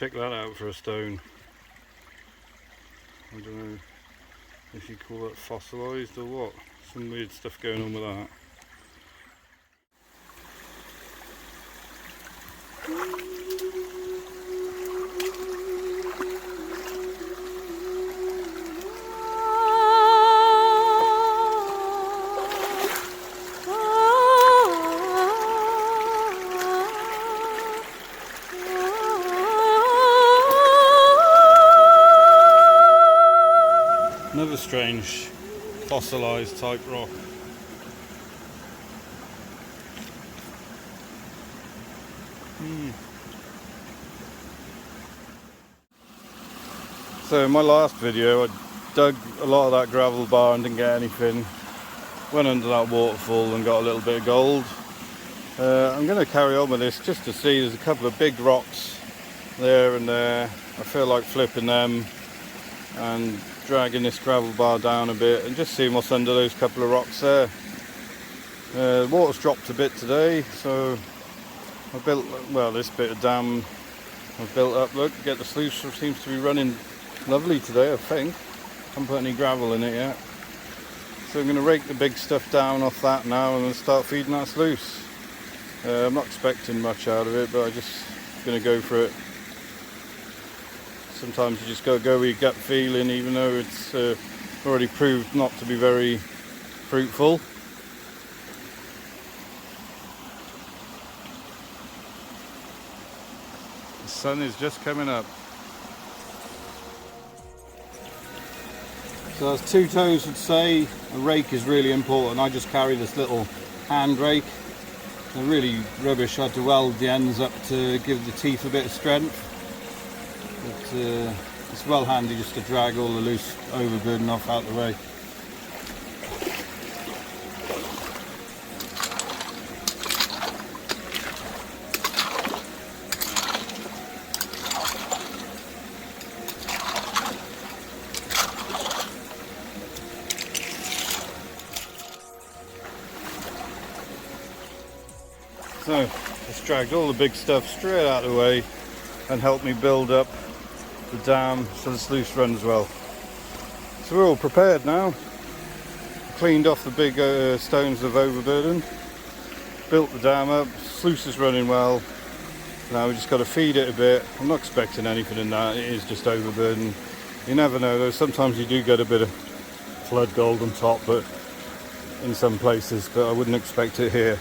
Check that out for a stone. I don't know if you call that fossilised or what. Some weird stuff going on with that. Another strange fossilised type rock. So in my last video I dug a lot of that gravel bar and didn't get anything. Went under that waterfall and got a little bit of gold. I'm going to carry on with this just to see. There's a couple of big rocks there and there. I feel like flipping them and dragging this gravel bar down a bit and just seeing what's under those couple of rocks there. The water's dropped a bit today, so I built, well, this bit of dam I've built up. Look, get the sluice seems to be running lovely today, I think. Haven't put any gravel in it yet. So I'm going to rake the big stuff down off that now and then start feeding that sluice. I'm not expecting much out of it, but I'm just going to go for it. Sometimes you just got to go with your gut feeling, even though it's already proved not to be very fruitful. The sun is just coming up. So as two toes would say, a rake is really important. I just carry this little hand rake. They're really rubbish. I had to weld the ends up to give the teeth a bit of strength. But it's well handy just to drag all the loose overburden off out the way. So just dragged all the big stuff straight out of the way and helped me build up the dam so the sluice runs well. So we're all prepared now. Cleaned off the big stones of overburden, built the dam up, sluice is running well. Now we just got to feed it a bit. I'm not expecting anything in that, it is just overburden. You never know though, sometimes you do get a bit of flood gold on top, but in some places, but I wouldn't expect it here.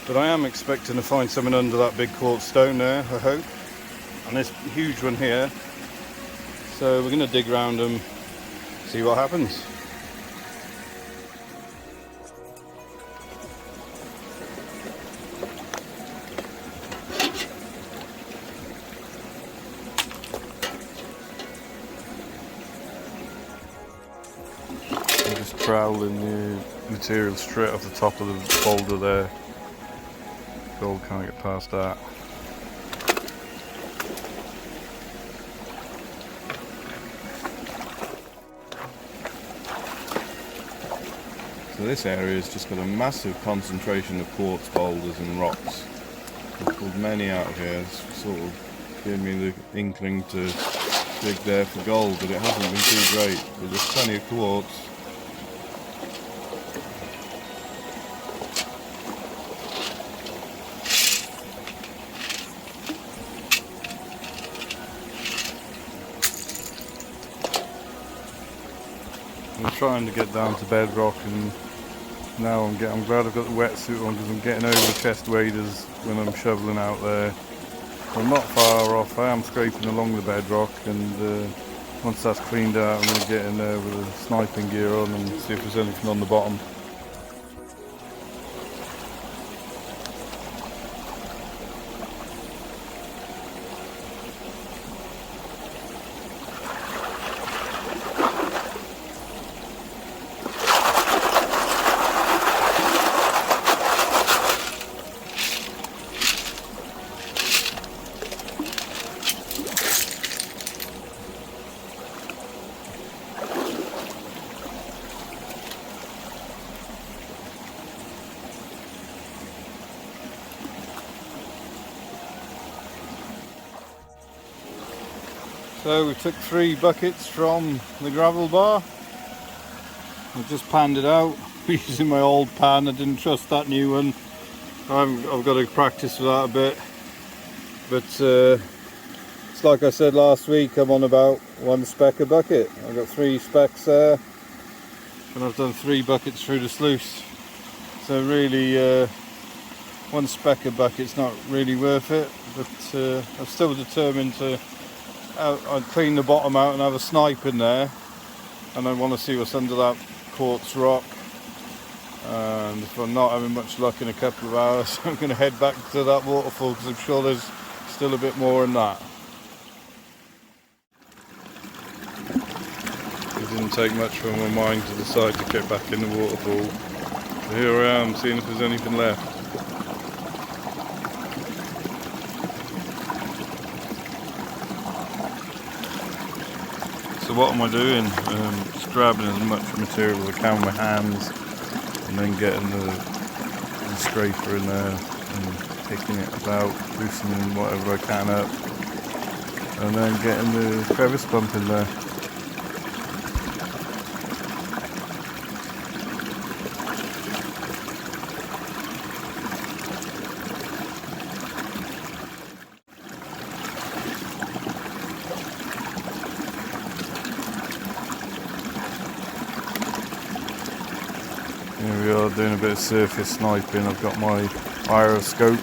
But I am expecting to find something under that big quartz stone there, I hope. And this huge one here. So we're going to dig around them, see what happens. I'm just troweling the material straight off the top of the boulder there. Gold can't get past that. So this area has just got a massive concentration of quartz boulders and rocks. I've pulled many out of here. It's sort of giving me the inkling to dig there for gold, but it hasn't been too great. But there's plenty of quartz. I'm trying to get down to bedrock, and now I'm glad I've got the wetsuit on because I'm getting over chest waders when I'm shoveling out there. I'm not far off. I am scraping along the bedrock, and once that's cleaned out I'm going to get in there with the sniping gear on and see if there's anything on the bottom. So we took 3 buckets from the gravel bar. I just panned it out using my old pan. I didn't trust that new one. I've got to practice with that a bit. But it's like I said last week, I'm on about 1 speck a bucket. I've got 3 specks there, and I've done 3 buckets through the sluice. So really 1 speck a bucket's not really worth it, but I'm still determined to I'd clean the bottom out and have a snipe in there, and I want to see what's under that quartz rock. And if I'm not having much luck in a couple of hours, I'm going to head back to that waterfall, because I'm sure there's still a bit more in that. It didn't take much for my mind to decide to get back in the waterfall. So here I am, seeing if there's anything left. So what am I doing? Just grabbing as much material as I can with my hands, and then getting the scraper in there and picking it about, loosening whatever I can up, and then getting the crevice pump in there. Here we are doing a bit of surface sniping. I've got my gyroscope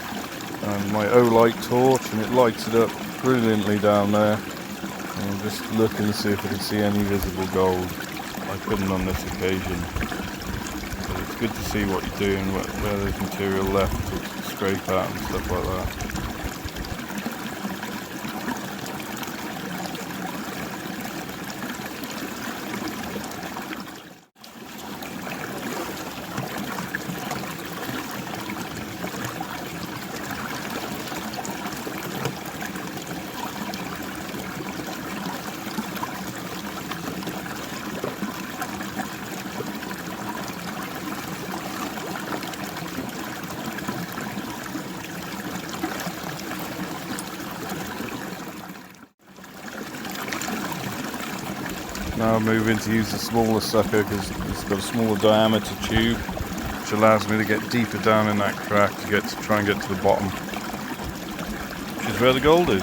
and my O-light torch, and it lights it up brilliantly down there. And I'm just looking to see if I can see any visible gold. I couldn't on this occasion. But it's good to see what you're doing, where there's material left to scrape at and stuff like that. Now I'm moving to use the smaller sucker, because it's got a smaller diameter tube, which allows me to get deeper down in that crack to try and get to the bottom, which is where the gold is.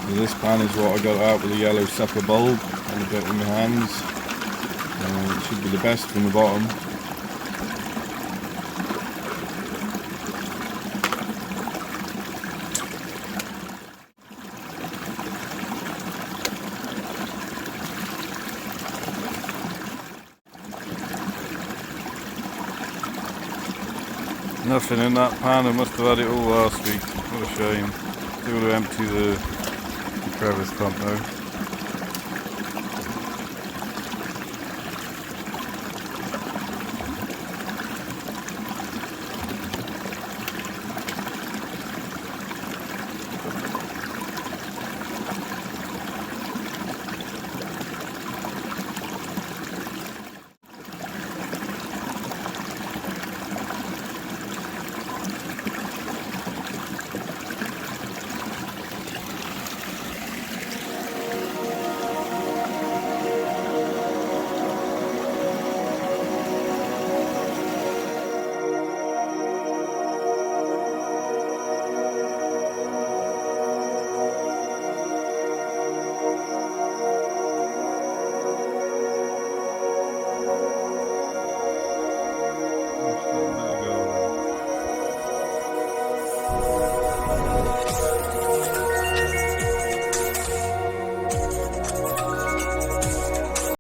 So this pan is what I got out with a yellow sucker bulb and a bit in my hands. It should be the best from the bottom. Nothing in that pan. I must have had it all last week. What a shame. Still to empty the crevice pump though.